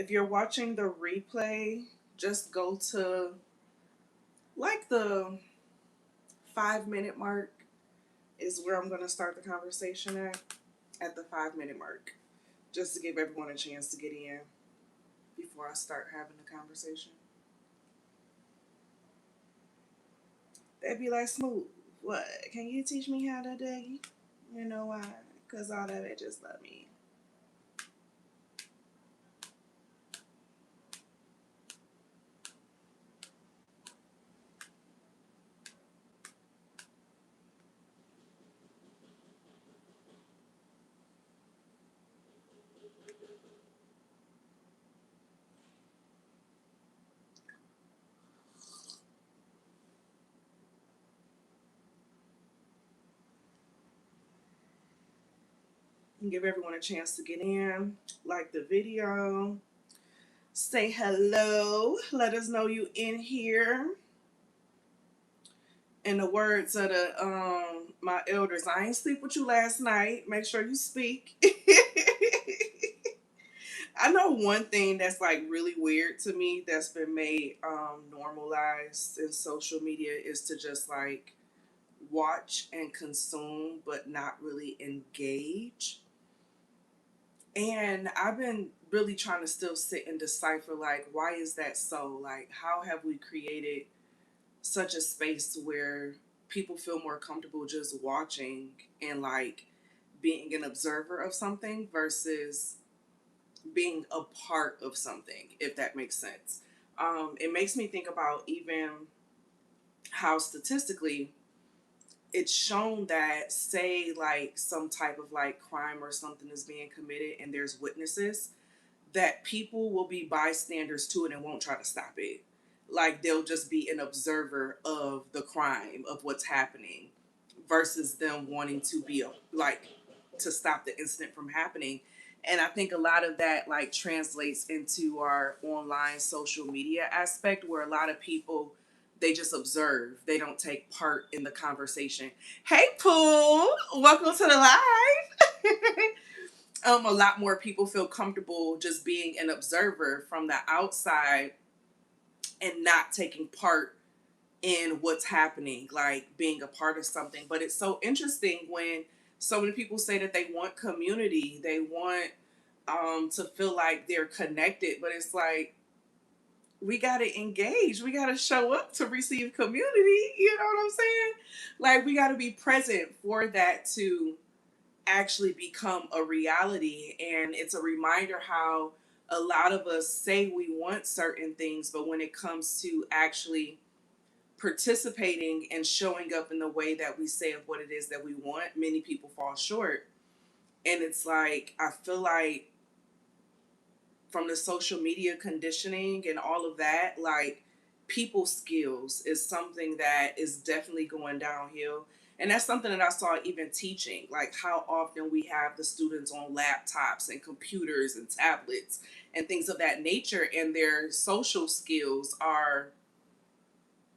If you're watching the replay, just go to like the 5 minute mark is where I'm going to start the conversation at the 5 minute mark, just to give everyone a chance to get in before I start having the conversation. They'd be like, Smooth, what? Can you teach me how to dig? You know why? Because all that it just love me. And give everyone a chance to get in, like the video, say hello, let us know you in here. In the words of the my elders, I ain't sleep with you last night. Make sure you speak. I know one thing that's like really weird to me that's been made normalized in social media is to just like watch and consume but not really engage. And I've been really trying to still sit and decipher like why is that so? Like how have we created such a space where people feel more comfortable just watching and like being an observer of something versus being a part of something, if that makes sense. It makes me think about even how statistically it's shown that say like some type of like crime or something is being committed and there's witnesses, that people will be bystanders to it and won't try to stop it. Like they'll just be an observer of the crime, of what's happening, versus them wanting to be like to stop the incident from happening. And I think a lot of that like translates into our online social media aspect where a lot of people they just observe. They don't take part in the conversation. Hey Pooh, welcome to the live. A lot more people feel comfortable just being an observer from the outside and not taking part in what's happening, like being a part of something. But it's so interesting when so many people say that they want community, they want to feel like they're connected, but it's like we gotta engage, we gotta show up to receive community. You know what I'm saying? Like we gotta be present for that to actually become a reality. And it's a reminder how a lot of us say we want certain things, but when it comes to actually participating and showing up in the way that we say of what it is that we want, many people fall short. And it's like, I feel like from the social media conditioning and all of that, like people skills is something that is definitely going downhill. And that's something that I saw even teaching, like how often we have the students on laptops and computers and tablets and things of that nature, and their social skills are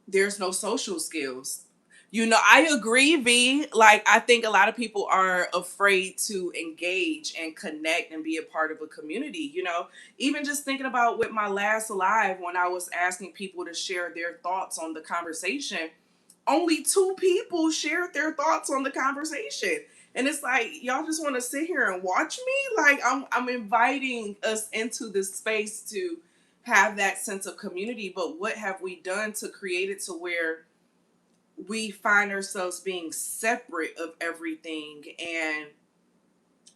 there's no social skills. You know, I agree, V. Like, I think a lot of people are afraid to engage and connect and be a part of a community. You know, even just thinking about with my last live when I was asking people to share their thoughts on the conversation, only two people shared their thoughts on the conversation. And it's like, y'all just want to sit here and watch me? Like, I'm inviting us into this space to have that sense of community, but what have we done to create it to where we find ourselves being separate of everything and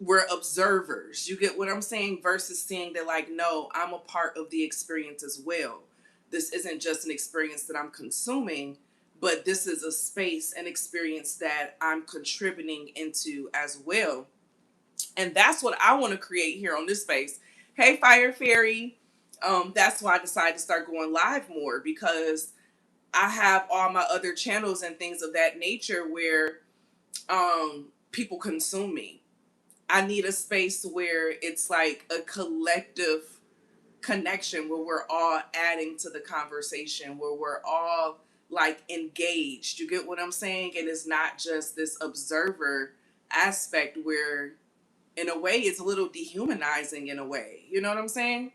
we're observers? You get what I'm saying? Versus seeing that, like, no, I'm a part of the experience as well. This isn't just an experience that I'm consuming, but this is a space and experience that I'm contributing into as well. And that's what I want to create here on this space. Hey, Fire Fairy. That's why I decided to start going live more, because I have all my other channels and things of that nature where people consume me. I need a space where it's like a collective connection where we're all adding to the conversation, where we're all like engaged. You get what I'm saying? And it's not just this observer aspect where in a way it's a little dehumanizing in a way. You know what I'm saying?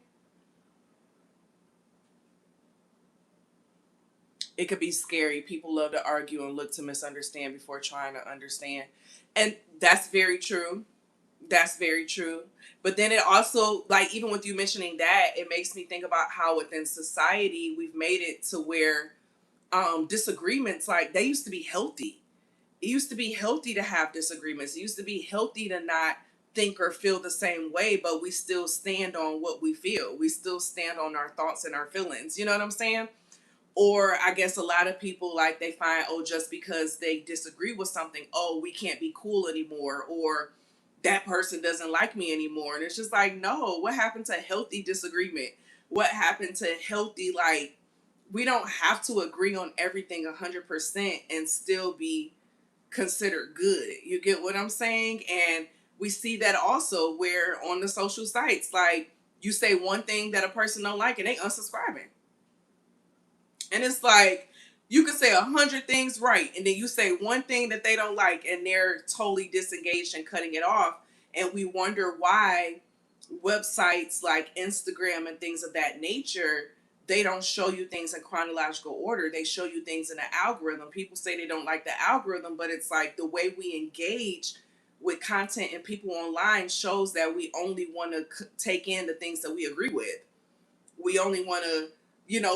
It could be scary. People love to argue and look to misunderstand before trying to understand. And that's very true. That's very true. But then it also, like, even with you mentioning that, it makes me think about how within society we've made it to where disagreements, like, they used to be healthy. It used to be healthy to have disagreements. It used to be healthy to not think or feel the same way, but we still stand on what we feel. We still stand on our thoughts and our feelings. You know what I'm saying? Or I guess a lot of people, like, they find, oh, just because they disagree with something, oh, we can't be cool anymore, or that person doesn't like me anymore. And it's just like, no, what happened to healthy disagreement? What happened to healthy, like, we don't have to agree on everything 100% and still be considered good. You get what I'm saying? And we see that also where on the social sites, like, you say one thing that a person don't like and they unsubscribing. And it's like, you could say 100 things right, and then you say one thing that they don't like, and they're totally disengaged and cutting it off. And we wonder why websites like Instagram and things of that nature, they don't show you things in chronological order. They show you things in an algorithm. People say they don't like the algorithm, but it's like the way we engage with content and people online shows that we only want to take in the things that we agree with. We only want to,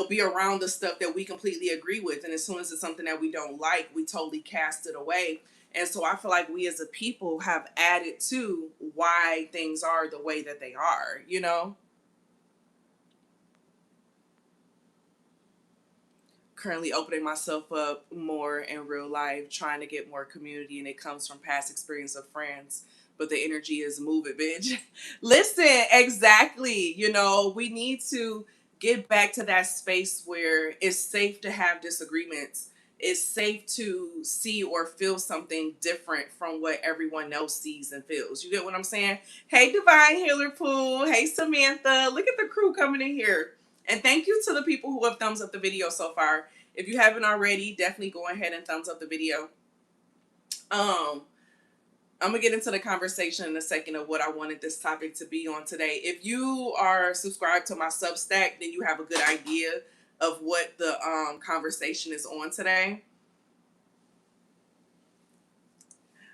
be around the stuff that we completely agree with. And as soon as it's something that we don't like, we totally cast it away. And so I feel like we as a people have added to why things are the way that they are. Currently opening myself up more in real life, trying to get more community, and it comes from past experience of friends. But the energy is move it, bitch. Listen, exactly. We need to get back to that space where it's safe to have disagreements. It's safe to see or feel something different from what everyone else sees and feels. You get what I'm saying? Hey, Divine Healer Pool. Hey, Samantha. Look at the crew coming in here. And thank you to the people who have thumbs up the video so far. If you haven't already, definitely go ahead and thumbs up the video. Um, I'm gonna get into the conversation in a second of what I wanted this topic to be on today. If you are subscribed to my Substack, then you have a good idea of what the conversation is on today.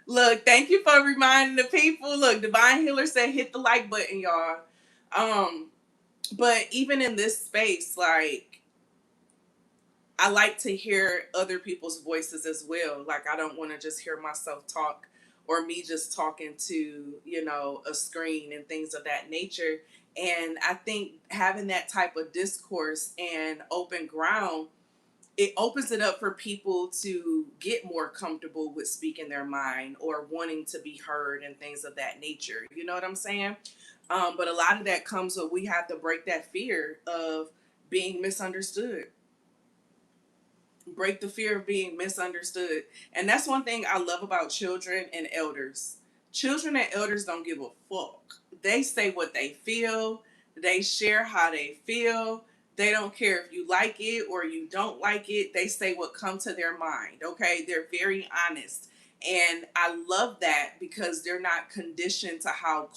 Look, thank you for reminding the people. Look, Divine Healer said hit the like button, y'all. Um, but even in this space, like, I like to hear other people's voices as well. Like, I don't want to just hear myself talk or me just talking to, a screen and things of that nature. And I think having that type of discourse and open ground, it opens it up for people to get more comfortable with speaking their mind or wanting to be heard and things of that nature. You know what I'm saying? But a lot of that comes with, we have to break that fear of being misunderstood, break the fear of being misunderstood. And that's one thing I love about children and elders. Children and elders don't give a fuck. They say what they feel, they share how they feel. They don't care if you like it or you don't like it. They say what comes to their mind. Okay, they're very honest. And I love that because they're not conditioned to how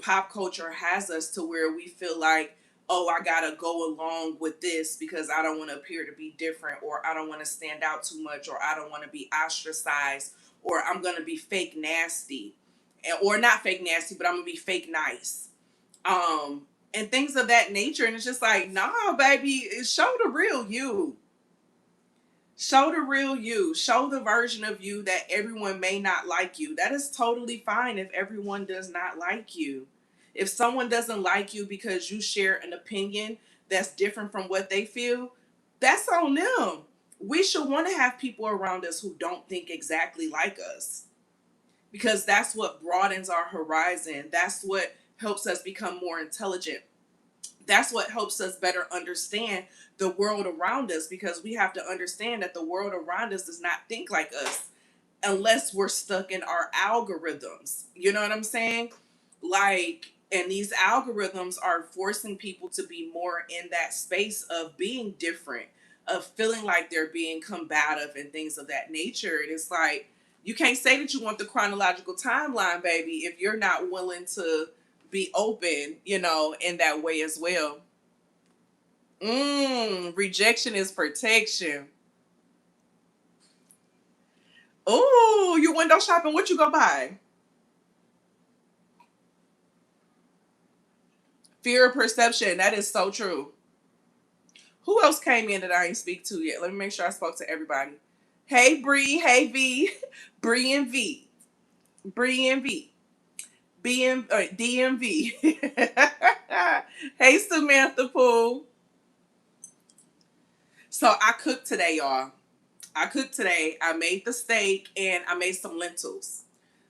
pop culture has us, to where we feel like, oh, I gotta go along with this because I don't want to appear to be different, or I don't want to stand out too much, or I don't want to be ostracized, or I'm gonna be fake nasty, or not fake nasty, but I'm gonna be fake nice, and things of that nature. And it's just like, nah, baby, show the real you. Show the real you. Show the version of you that everyone may not like you. That is totally fine if everyone does not like you. If someone doesn't like you because you share an opinion that's different from what they feel, that's on them. We should want to have people around us who don't think exactly like us, because that's what broadens our horizon. That's what helps us become more intelligent. That's what helps us better understand the world around us, because we have to understand that the world around us does not think like us unless we're stuck in our algorithms. You know what I'm saying? Like, and these algorithms are forcing people to be more in that space of being different, of feeling like they're being combative and things of that nature. And it's like, you can't say that you want the chronological timeline, baby, if you're not willing to be open, in that way as well. Rejection is protection. Oh, you window shopping? What you go buy? Fear of perception. That is so true. Who else came in that I ain't speak to yet? Let me make sure I spoke to everybody. Hey Bree, hey V, Bree and V, Bree and V, DMV. Hey Samantha Poole. So I cooked today, y'all. I cooked today. I made the steak and I made some lentils.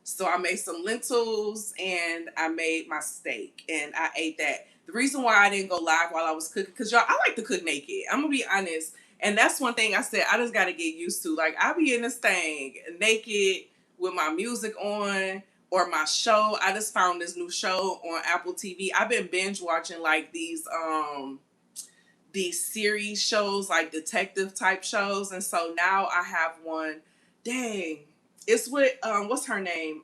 So I made some lentils and I made my steak and I ate that. The reason why I didn't go live while I was cooking, because y'all, I like to cook naked. I'm gonna be honest. And that's one thing I said I just gotta get used to. Like I be in this thing naked with my music on or my show. I just found this new show on Apple TV. I've been binge watching like these series shows, like detective type shows, and so now I have one. Dang, it's with what's her name,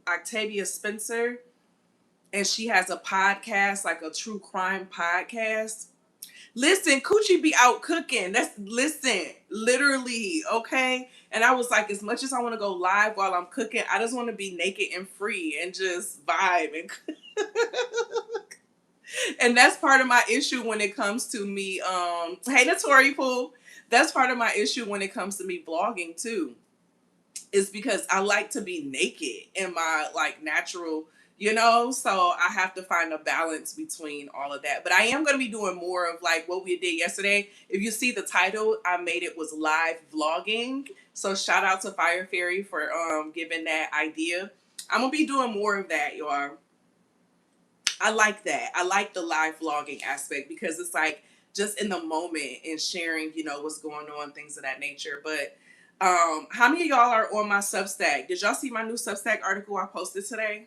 Octavia Spencer, and she has a podcast, like a true crime podcast. Listen, Coochie be out cooking. That's listen, literally, okay. And I was like, as much as I want to go live while I'm cooking, I just want to be naked and free and just vibe and and that's part of my issue when it comes to me. Hey, Notori Pool. That's part of my issue when it comes to me vlogging too. Is because I like to be naked in my like natural, So I have to find a balance between all of that. But I am going to be doing more of like what we did yesterday. If you see the title, I made it was live vlogging. So shout out to Fire Fairy for giving that idea. I'm gonna be doing more of that, y'all. I like that. I like the live vlogging aspect because it's like just in the moment and sharing, what's going on, things of that nature. But how many of y'all are on my Substack? Did y'all see my new Substack article I posted today?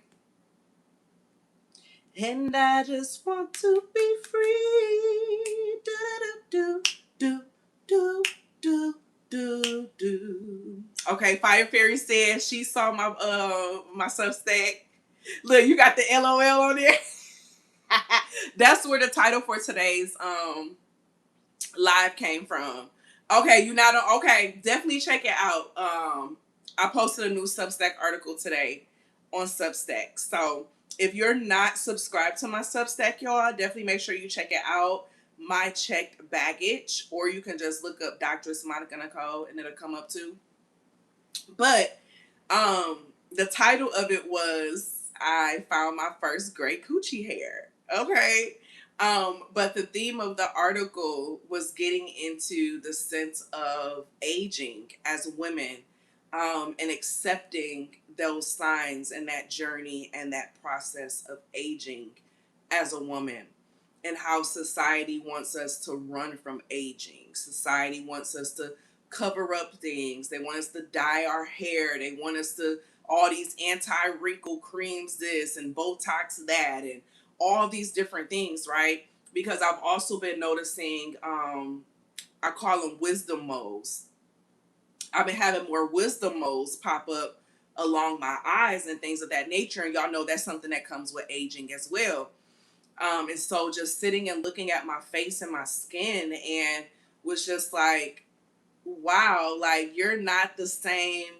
And I just want to be free. Do do do do do do. Okay, Fire Fairy said she saw my Substack. Look, you got the LOL on there. That's where the title for today's live came from. Okay, you not okay, definitely check it out. I posted a new Substack article today on Substack. So if you're not subscribed to my Substack, y'all, definitely make sure you check it out. My checked baggage, or you can just look up Doctress Monica Nicole and it'll come up too. But um the title of it was I found my first gray coochie hair. Okay. But the theme of the article was getting into the sense of aging as women, and accepting those signs and that journey and that process of aging as a woman, and how society wants us to run from aging. Society wants us to cover up things. They want us to dye our hair. They want us to all these anti-wrinkle creams, this and Botox that, and all these different things, right? Because I've also been noticing, I call them wisdom moles. I've been having more wisdom moles pop up along my eyes and things of that nature. And y'all know that's something that comes with aging as well. And so just sitting and looking at my face and my skin and was just like, wow, like you're not the same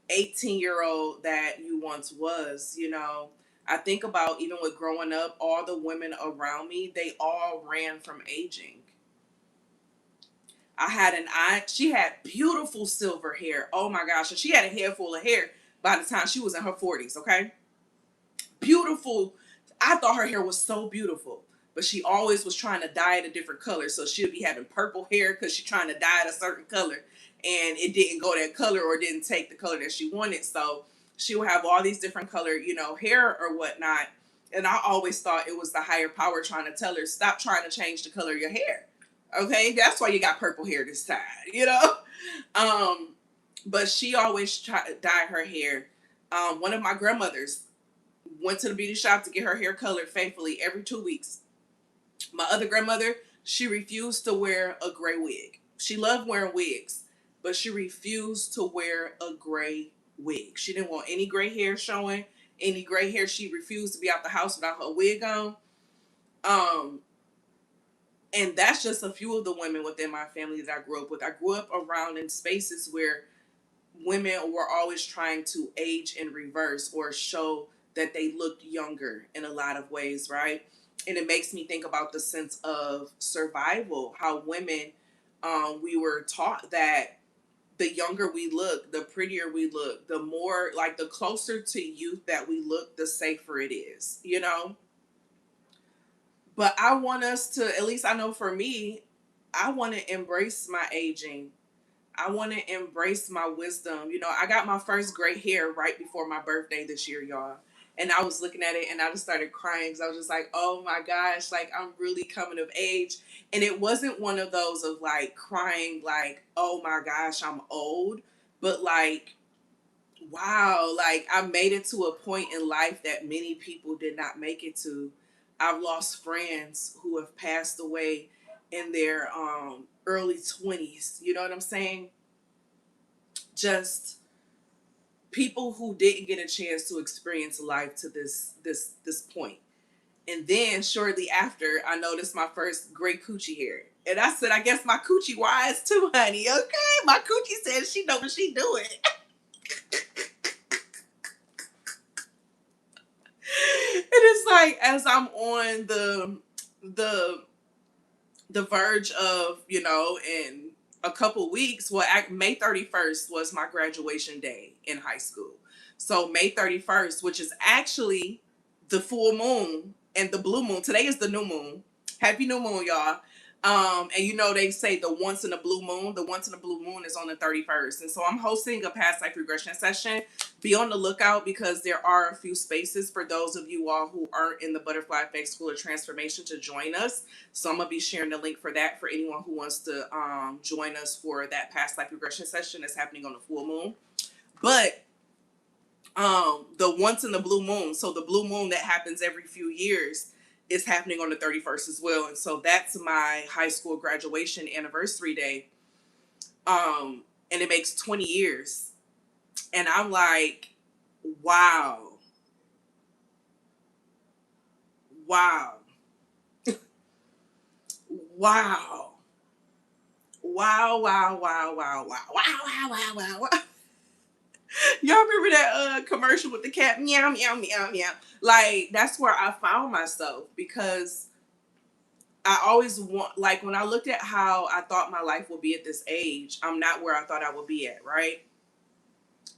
18-year-old that you once was. I think about even with growing up, all the women around me, they all ran from aging. I had an aunt, she had beautiful silver hair. Oh my gosh. And she had a head full of hair by the time she was in her 40s, okay? Beautiful. I thought her hair was so beautiful, but she always was trying to dye it a different color. So she'll be having purple hair because she's trying to dye it a certain color, and it didn't go that color or didn't take the color that she wanted. So she will have all these different color, hair or whatnot. And I always thought it was the higher power trying to tell her, stop trying to change the color of your hair. Okay, that's why you got purple hair this time. Um, but she always tried to dye her hair. One of my grandmothers went to the beauty shop to get her hair colored faithfully every 2 weeks. My other grandmother, she refused to wear a gray wig. She loved wearing wigs, but she refused to wear a gray wig. She didn't want any gray hair showing, any gray hair. She refused to be out the house without her wig on. Um, And that's just a few of the women within my family that I grew up with. I grew up around in spaces where women were always trying to age in reverse or show that they looked younger in a lot of ways, right? And it makes me think about the sense of survival, how women, we were taught that the younger we look, the prettier we look, the more, like, the closer to youth that we look, the safer it is, you know? But I want us to, at least I know for me, I want to embrace my aging. I want to embrace my wisdom. You know, I got my first gray hair right before my birthday this year, y'all. And I was looking at it and I just started crying because I was just like, oh my gosh, like I'm really coming of age. And it wasn't one of those of like crying, like, oh my gosh, I'm old. But like, wow, like I made it to a point in life that many people did not make it to. I've lost friends who have passed away in their early 20s. You know what I'm saying? Just people who didn't get a chance to experience life to this point. And then shortly after, I noticed my first gray coochie hair. And I said, I guess my coochie wise too, honey. Okay. My coochie says she know what she doing. And it's like as I'm on the the verge of, you know, in a couple weeks, well, May 31st was my graduation day in high school. So May 31st, which is actually the full moon and the blue moon. Today is the new moon. Happy new moon, y'all. And you know they say the once in a blue moon. The once in a blue moon is on the 31st. And so I'm hosting a past life regression session. Be on the lookout because there are a few spaces for those of you all who aren't in the Butterfly Effect School of Transformation to join us. So I'm gonna be sharing the link for that for anyone who wants to join us for that past life regression session that's happening on the full moon. But the once in the blue moon, so the blue moon that happens every few years is happening on the 31st as well. And so that's my high school graduation anniversary day. And it makes 20 years. And I'm like, wow. Wow. Wow. Wow, wow, wow, wow, wow, wow, wow, wow, wow, wow. Y'all remember that commercial with the cat? Meow, meow, meow, meow. Like, that's where I found myself because I always want, like, when I looked at how I thought my life would be at this age, I'm not where I thought I would be at, right?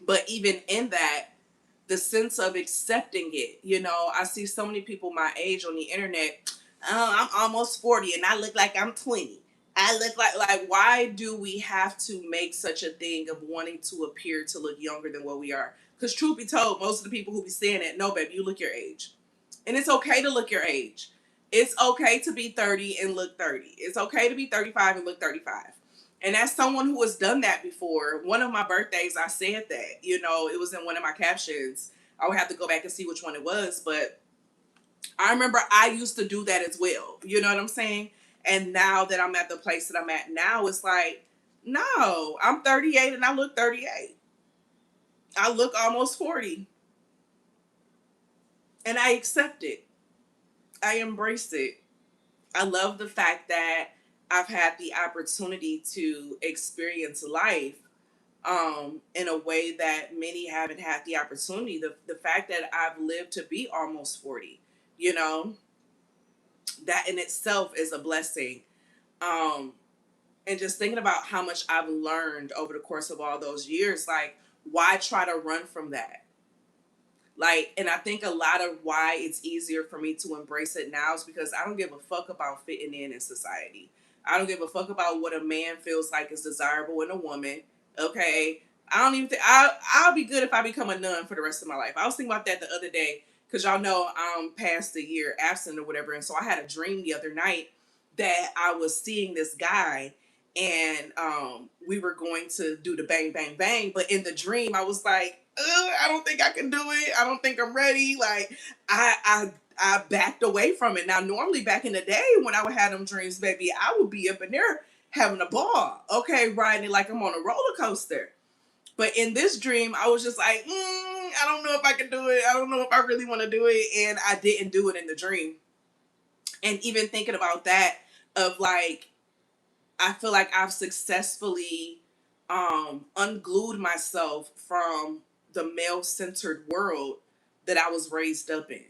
But even in that, the sense of accepting it, you know, I see so many people my age on the internet. Oh, I'm almost 40 and I look like I'm 20. I look like why do we have to make such a thing of wanting to appear to look younger than what we are? Because truth be told, most of the people who be saying it, no, baby, you look your age. And it's okay to look your age. It's okay to be 30 and look 30. It's okay to be 35 and look 35. And as someone who has done that before, one of my birthdays, I said that, you know, it was in one of my captions. I would have to go back and see which one it was, but I remember I used to do that as well. You know what I'm saying? And now that I'm at the place that I'm at now, it's like, no, I'm 38 and I look 38. I look almost 40. And I accept it. I embrace it. I love the fact that I've had the opportunity to experience life in a way that many haven't had the opportunity. The fact that I've lived to be almost 40, you know, that in itself is a blessing. Um, and just thinking about how much I've learned over the course of all those years, like, why try to run from that? Like, and I think a lot of why it's easier for me to embrace it now is because I don't give a fuck about fitting in society. I don't give a fuck about what a man feels like is desirable in a woman. Okay. I don't even think I'll be good if I become a nun for the rest of my life. I was thinking about that the other day because y'all know I'm past a year absent or whatever. And so I had a dream the other night that I was seeing this guy and we were going to do the bang, bang, bang. But in the dream, I was like, I don't think I can do it. I don't think I'm ready. Like I backed away from it. Now, normally back in the day when I would have them dreams, baby, I would be up in there having a ball. Okay, riding it like I'm on a roller coaster. But in this dream, I was just like, I don't know if I can do it. I don't know if I really want to do it. And I didn't do it in the dream. And even thinking about that, of like, I feel like I've successfully unglued myself from the male centered world that I was raised up in.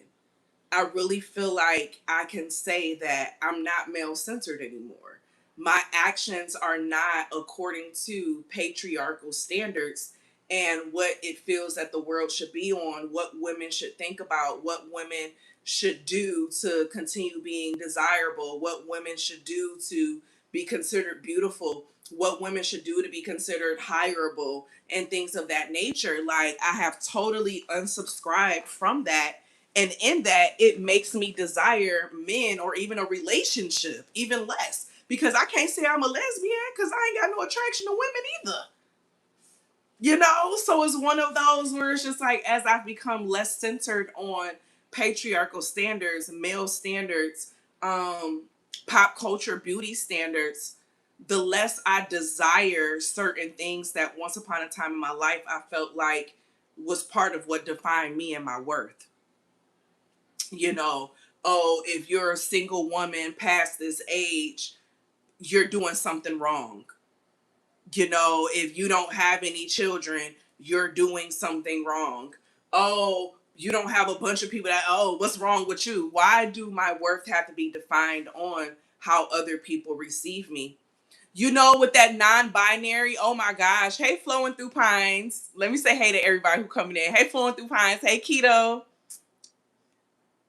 I really feel like I can say that I'm not male centered anymore. My actions are not according to patriarchal standards and what it feels that the world should be on, what women should think about, what women should do to continue being desirable, what women should do to be considered beautiful, what women should do to be considered hireable, and things of that nature. Like, I have totally unsubscribed from that, and in that, it makes me desire men or even a relationship even less, because I can't say I'm a lesbian because I ain't got no attraction to women either. So it's one of those where it's just like, as I've become less centered on patriarchal standards, male standards, um, pop culture beauty standards, the less I desire certain things that once upon a time in my life I felt like was part of what defined me and my worth. you know, oh, if you're a single woman past this age, you're doing something wrong. If you don't have any children, you're doing something wrong. Oh, you don't have a bunch of people that, oh, what's wrong with you? Why do my worth have to be defined on how other people receive me? With that non-binary, oh my gosh. Hey, Flowing Through Pines. Let me say hey to everybody who coming in. Hey, Flowing Through Pines. Hey, Keto.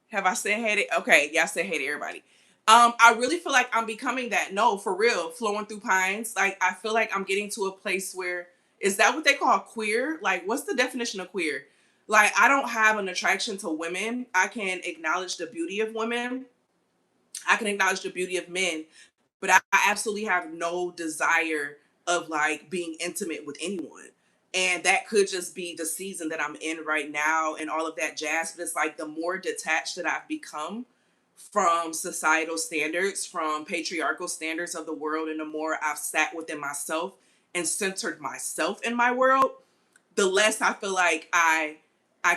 Have I said hey to? Okay, yeah, I said hey to everybody. I really feel like I'm becoming that. No, for real, Flowing Through Pines. Like, I feel like I'm getting to a place where, is that what they call queer? Like, what's the definition of queer? Like, I don't have an attraction to women. I can acknowledge the beauty of women. I can acknowledge the beauty of men, but I absolutely have no desire of like being intimate with anyone. And that could just be the season that I'm in right now and all of that jazz. But it's like, the more detached that I've become from societal standards, from patriarchal standards of the world, and the more I've sat within myself and centered myself in my world, the less I feel like I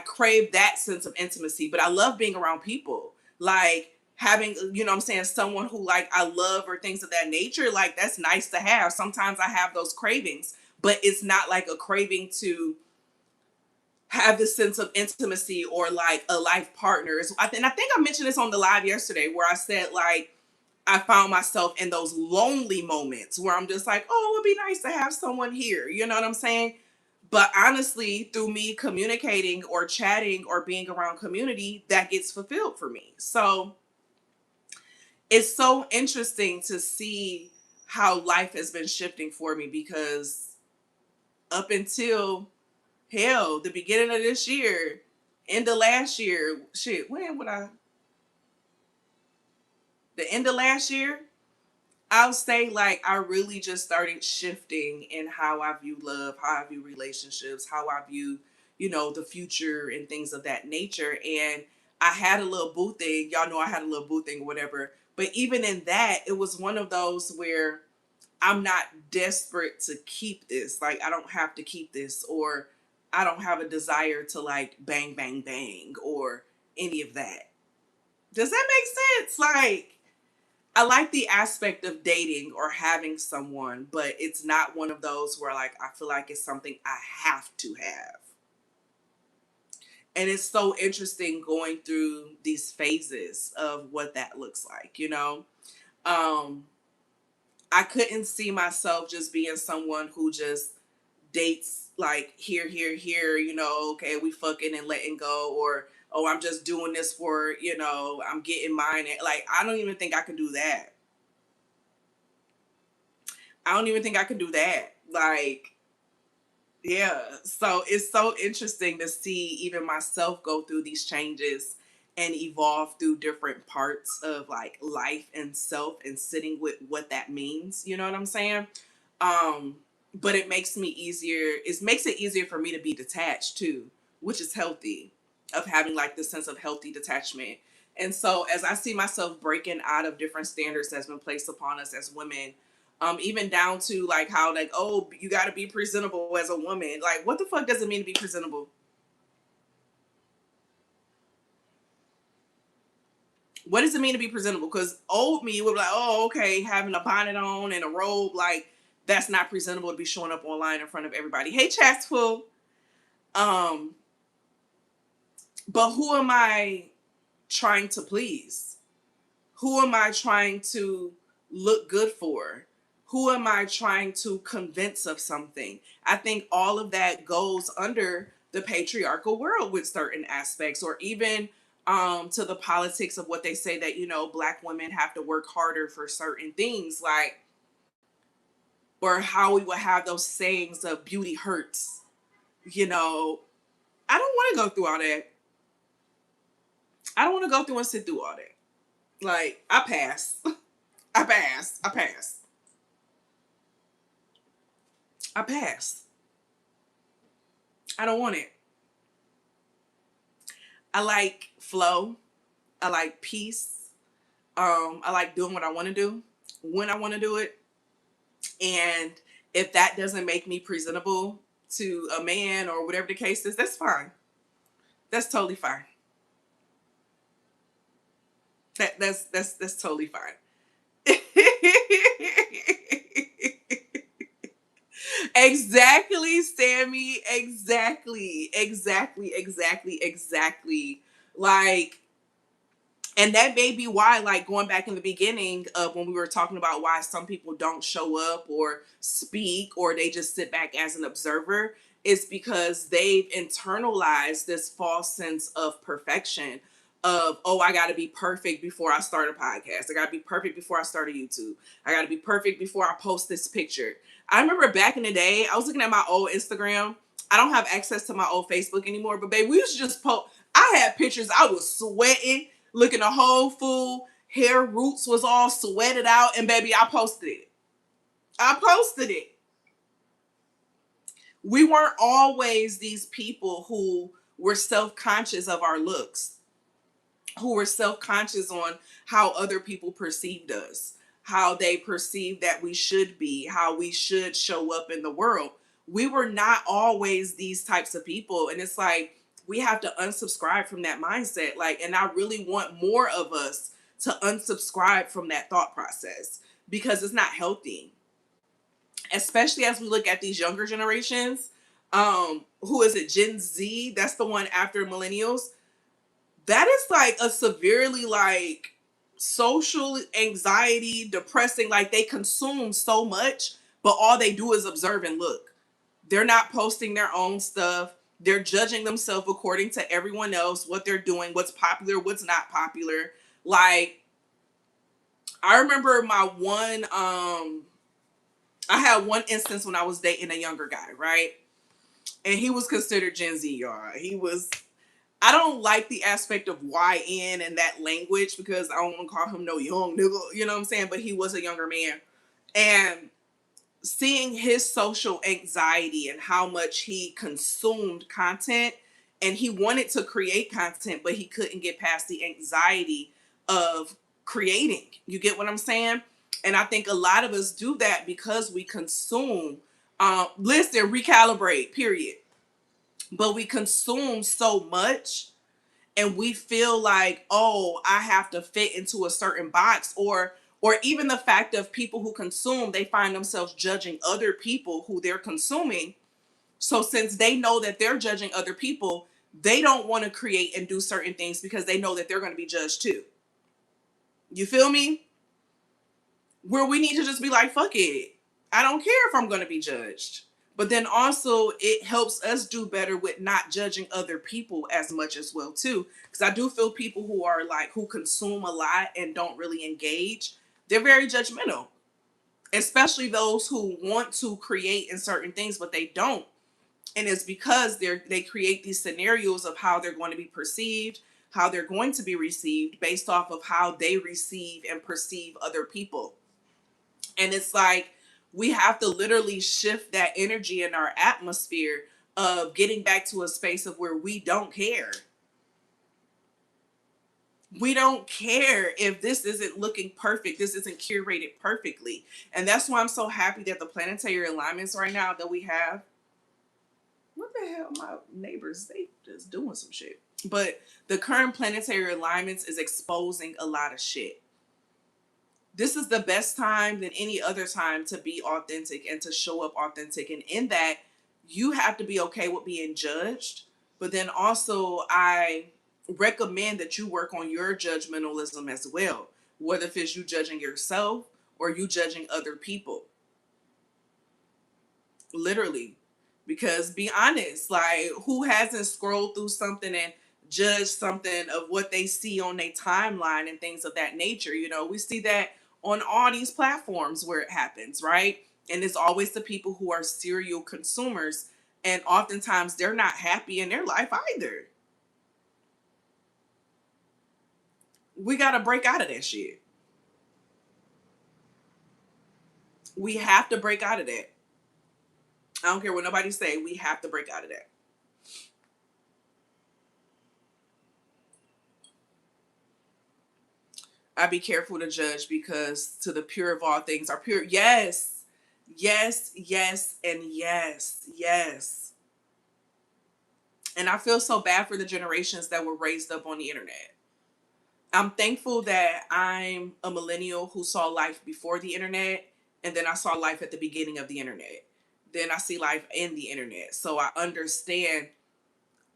crave that sense of intimacy. But I love being around people. Like, having, what I'm saying, someone who like I love or things of that nature, like, that's nice to have. Sometimes I have those cravings, but it's not like a craving to have this sense of intimacy or like a life partner. And I think I mentioned this on the live yesterday where I said, like, I found myself in those lonely moments where I'm just like, oh, it would be nice to have someone here. You know what I'm saying? But honestly, through me communicating or chatting or being around community, that gets fulfilled for me. So it's so interesting to see how life has been shifting for me, because up until, hell, the beginning of this year, end of last year, shit, when would I, the end of last year, I'll say, like, I really just started shifting in how I view love, how I view relationships, how I view, the future and things of that nature. And I had a little boo thing. Y'all know I had a little boo thing or whatever. But even in that, it was one of those where I'm not desperate to keep this. Like, I don't have to keep this, or I don't have a desire to like bang, bang, bang, or any of that. Does that make sense? Like, I like the aspect of dating or having someone, but it's not one of those where like I feel like it's something I have to have. And it's so interesting going through these phases of what that looks like. Um I couldn't see myself just being someone who just dates like here, here, here, okay, we fucking and letting go, or oh, I'm just doing this for, I'm getting mine. And like, I don't even think I can do that. I don't even think I can do that. Like, yeah. So it's so interesting to see even myself go through these changes and evolve through different parts of like life and self, and sitting with what that means. You know what I'm saying? Um, but it makes it easier for me to be detached too, which is healthy, of having like this sense of healthy detachment. And so as I see myself breaking out of different standards that's been placed upon us as women, even down to like how, like, oh, you got to be presentable as a woman. Like, what the fuck does it mean to be presentable? What does it mean to be presentable? Because old me would be like, oh, okay, having a bonnet on and a robe, like that's not presentable to be showing up online in front of everybody. Hey, Chastful. Um, but who am I trying to please? Who am I trying to look good for? Who am I trying to convince of something? I think all of that goes under the patriarchal world with certain aspects, or even to the politics of what they say that, Black women have to work harder for certain things, like, or how we would have those sayings of beauty hurts. You know, I don't want to go through all that. I don't want to go through and sit through all that. Like, I pass. I pass. I pass. I pass. I don't want it. I like flow. I like peace. I like doing what I want to do when I want to do it. And if that doesn't make me presentable to a man or whatever the case is, that's fine. That's totally fine. That's totally fine. Exactly, Sammy. Exactly. Like, and that may be why, like, going back in the beginning of when we were talking about why some people don't show up or speak, or they just sit back as an observer, is because they've internalized this false sense of perfection of, oh, I got to be perfect before I start a podcast. I got to be perfect before I start a YouTube. I got to be perfect before I post this picture. I remember back in the day, I was looking at my old Instagram. I don't have access to my old Facebook anymore, but babe, we used to just post. I had pictures. I was sweating, looking a whole fool. Hair roots was all sweated out, and baby, I posted it. I posted it. We weren't always these people who were self-conscious of our looks, who were self-conscious on how other people perceived us, how they perceived that we should be, how we should show up in the world. We were not always these types of people. And it's like we have to unsubscribe from that mindset. Like, and I really want more of us to unsubscribe from that thought process, because it's not healthy. Especially as we look at these younger generations. Who is it? Gen Z? That's the one after millennials. That is like a severely, like, social anxiety, depressing. Like, they consume so much, but all they do is observe and look. They're not posting their own stuff. They're judging themselves according to everyone else, what they're doing, what's popular, what's not popular. Like, I remember my one I had one instance when I was dating a younger guy, right? And he was considered Gen Z, y'all. He was, I don't like the aspect of YN and that language, because I don't want to call him no young nigga, you know what I'm saying? But he was a younger man. And seeing his social anxiety and how much he consumed content, and he wanted to create content, but he couldn't get past the anxiety of creating. You get what I'm saying? And I think a lot of us do that because we consume, listen, recalibrate, period. But we consume so much, and we feel like, oh, I have to fit into a certain box, or even the fact of people who consume, they find themselves judging other people who they're consuming. So since they know that they're judging other people, they don't want to create and do certain things because they know that they're going to be judged too. You feel me? Where we need to just be like, fuck it. I don't care if I'm going to be judged. But then also it helps us do better with not judging other people as much as well too. Because I do feel people who are like, who consume a lot and don't really engage, they're very judgmental. Especially those who want to create in certain things, but they don't. And it's because they create these scenarios of how they're going to be perceived, how they're going to be received based off of how they receive and perceive other people. And it's like we have to literally shift that energy in our atmosphere of getting back to a space of where we don't care. We don't care if this isn't looking perfect, this isn't curated perfectly. And that's why I'm so happy that the planetary alignments right now that we have. What the hell my neighbors, they just doing some shit. But the current planetary alignments is exposing a lot of shit. This is the best time than any other time to be authentic and to show up authentic. And in that, you have to be okay with being judged. But then also, I recommend that you work on your judgmentalism as well, whether if it's you judging yourself or you judging other people. Literally. Because be honest, like, who hasn't scrolled through something and judged something of what they see on their timeline and things of that nature? You know, we see that on all these platforms where it happens, right? And it's always the people who are serial consumers. And oftentimes they're not happy in their life either. We got to break out of that shit. We have to break out of that. I don't care what nobody say. We have to break out of that. I be careful to judge because to the pure of all things are pure. Yes, yes, yes, and yes, yes. And I feel so bad for the generations that were raised up on the internet. I'm thankful that I'm a millennial who saw life before the internet, and then I saw life at the beginning of the internet. Then I see life in the internet. So I understand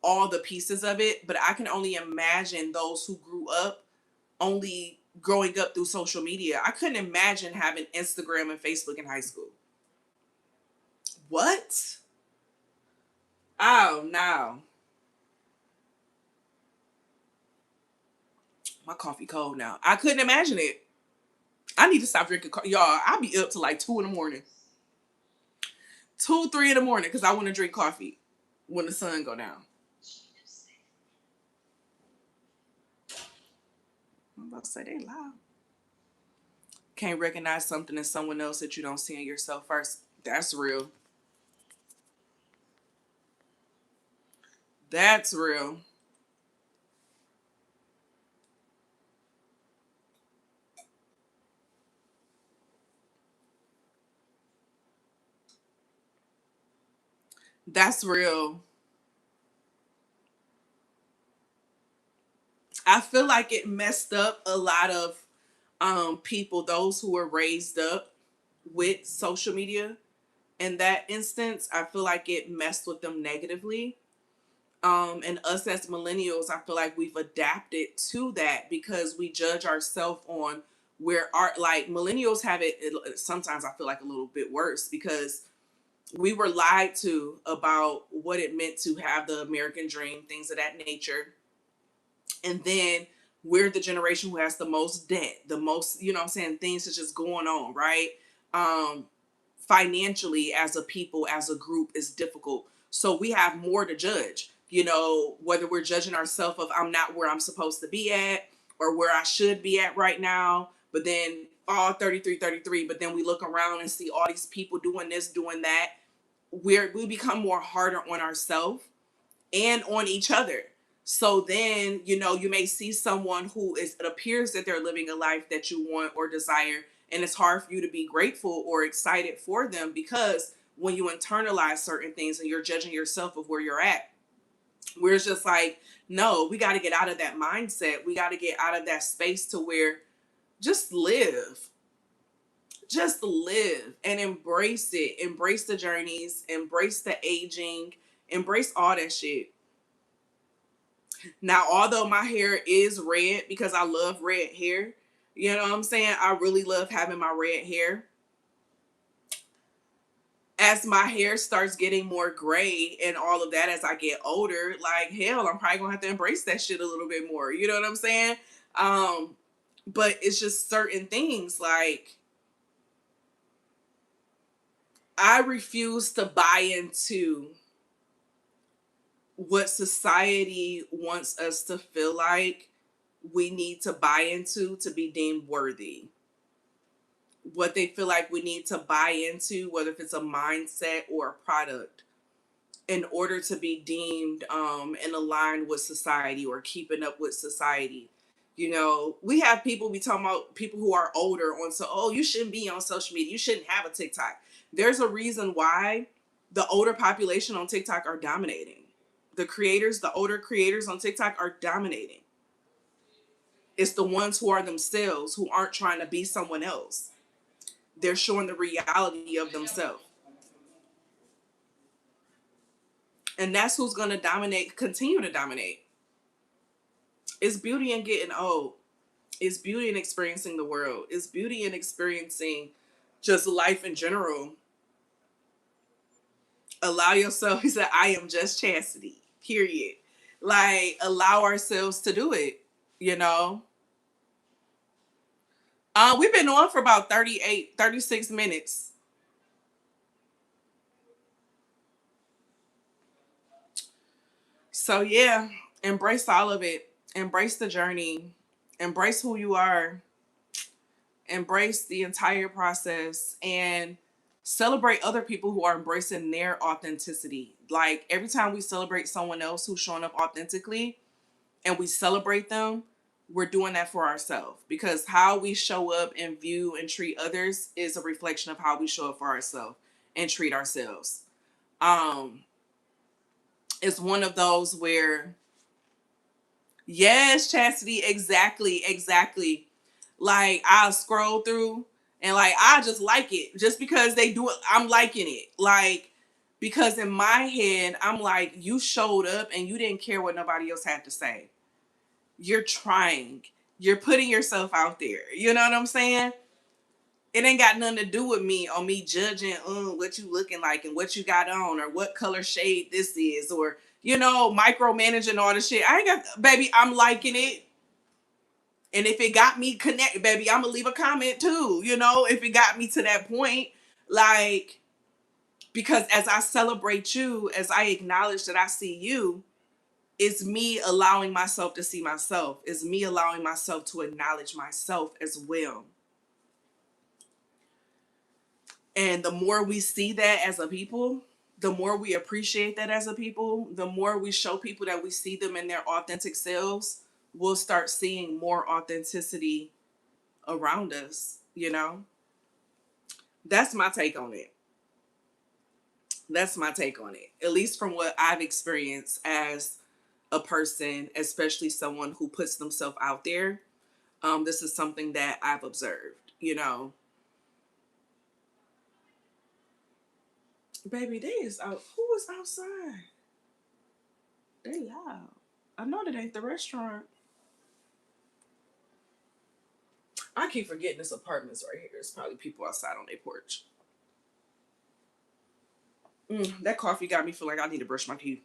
all the pieces of it, but I can only imagine those who grew up only growing up through social media. I couldn't imagine having Instagram and Facebook in high school. What? Oh no. My coffee cold now. I couldn't imagine it. I need to stop drinking coffee. Y'all, I'll be up to like 2 in the morning. 2, 3 in the morning because I want to drink coffee when the sun go down. I'm about to say they loud. Can't recognize something in someone else that you don't see in yourself first. That's real. That's real. That's real. I feel like it messed up a lot of people, those who were raised up with social media. In that instance, I feel like it messed with them negatively. And us as millennials, I feel like we've adapted to that because we judge ourselves on where art, like millennials have it. Sometimes I feel like a little bit worse because we were lied to about what it meant to have the American dream, things of that nature. And then we're the generation who has the most debt, the most, you know what I'm saying, things that's just going on, right? Um, Financially, as a people, as a group, is difficult. So we have more to judge, you know, whether we're judging ourselves of I'm not where I'm supposed to be at or where I should be at right now. But then, oh, 33, 33. But then we look around and see all these people doing this, doing that. We become more harder on ourselves and on each other. So then, you know, you may see someone who is, it appears that they're living a life that you want or desire, and it's hard for you to be grateful or excited for them because when you internalize certain things and you're judging yourself of where you're at, where it's just like, no, we got to get out of that mindset. We got to get out of that space to where just live, just live and embrace it, embrace the journeys, embrace the aging, embrace all that shit. Now, although my hair is red because I love red hair, you know what I'm saying? I really love having my red hair. As my hair starts getting more gray and all of that as I get older, like hell, I'm probably gonna have to embrace that shit a little bit more. You know what I'm saying? Um, but it's just certain things like I refuse to buy into what society wants us to feel like we need to buy into to be deemed worthy. What they feel like we need to buy into, whether if it's a mindset or a product, in order to be deemed and aligned with society or keeping up with society. You know, we have people be talking about people who are older on, so oh, you shouldn't be on social media. You shouldn't have a TikTok. There's a reason why The older population on TikTok are dominating. The older creators on TikTok are dominating. It's the ones who are themselves, who aren't trying to be someone else. They're showing the reality of themselves. And that's who's going to dominate, continue to dominate. It's beauty in getting old. It's beauty in experiencing the world. It's beauty in experiencing just life in general. Allow yourself, he said, I am just chastity, period. Like, allow ourselves to do it, you know? We've been on for about 38, 36 minutes. So, yeah, embrace all of it. Embrace the journey. Embrace who you are. Embrace the entire process and celebrate other people who are embracing their authenticity. Like, every time we celebrate someone else who's showing up authentically and we celebrate them, we're doing that for ourselves, because how we show up and view and treat others is a reflection of how we show up for ourselves and treat ourselves. Um, it's one of those where, yes, chastity, exactly, exactly. Like, I'll scroll through and like I just like it just because they do it. I'm liking it, like, because in my head I'm like, you showed up and you didn't care what nobody else had to say. You're trying. You're putting yourself out there. You know what I'm saying? It ain't got nothing to do with me or me judging what you looking like and what you got on or what color shade this is, or micromanaging all the shit. I ain't got, baby, I'm liking it. And if it got me connected, baby, I'm gonna leave a comment too, if it got me to that point. Like, because as I celebrate you, as I acknowledge that I see you, it's me allowing myself to see myself. It's me allowing myself to acknowledge myself as well. And the more we see that as a people, the more we appreciate that as a people, the more we show people that we see them in their authentic selves, we'll start seeing more authenticity around us, That's my take on it. That's my take on it. At least from what I've experienced as a person, especially someone who puts themselves out there. This is something that I've observed. Baby, they is out. Who is outside? They loud. I know that ain't the restaurant. I keep forgetting this apartment's right here. There's probably people outside on their porch. That coffee got me feel like I need to brush my teeth.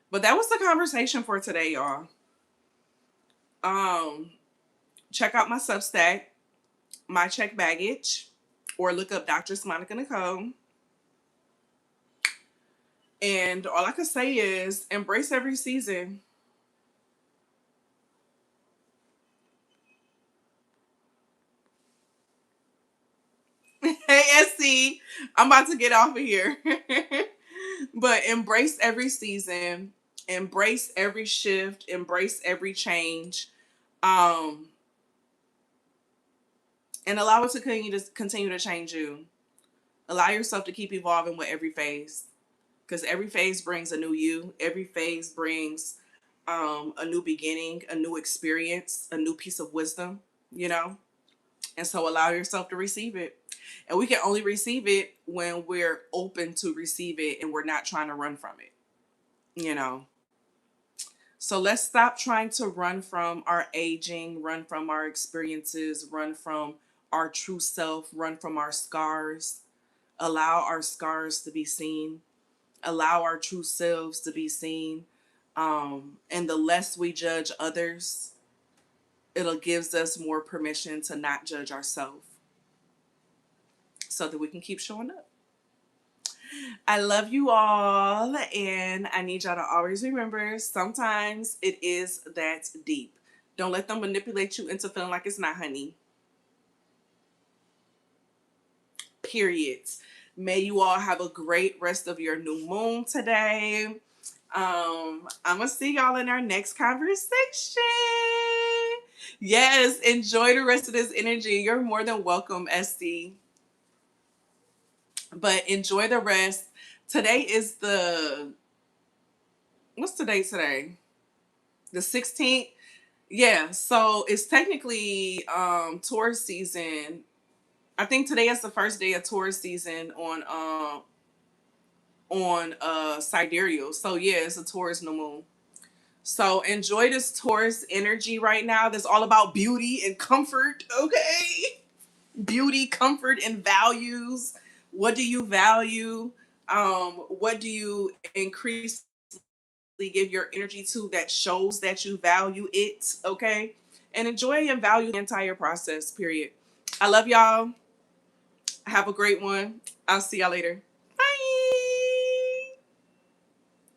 But that was the conversation for today, y'all. Um, Check out my Substack, My Check Baggage, or look up Dr. Monica Nicole. And all I can say is embrace every season. Hey, SC, I'm about to get off of here. But embrace every season, embrace every shift, embrace every change, um, and allow it to continue to change you. Allow yourself to keep evolving with every phase, because every phase brings a new you. Every phase brings a new beginning, a new experience, a new piece of wisdom. You know, and so allow yourself to receive it. And we can only receive it when we're open to receive it and we're not trying to run from it, you know. So let's stop trying to run from our aging, run from our experiences, run from our true self, run from our scars. Allow our scars to be seen, allow our true selves to be seen. And the less we judge others, it'll gives us more permission to not judge ourselves so that we can keep showing up. I love you all, and I need y'all to always remember, sometimes it is that deep. Don't let them manipulate you into feeling like it's not, honey. Period. May you all have a great rest of your new moon today. I'm gonna see y'all in our next conversation. Yes, enjoy the rest of this energy. You're more than welcome, SC. But enjoy the rest. Today is what's the date today? The 16th. Yeah, so it's technically tourist season. I think today is the first day of tourist season on Sidereal. So yeah, it's a Taurus new moon. So enjoy this Taurus energy right now. That's all about beauty and comfort, okay? Beauty, comfort, and values. What do you value? What do you increasingly give your energy to that shows that you value it, okay? And enjoy and value the entire process, period. I love y'all. Have a great one. I'll see y'all later.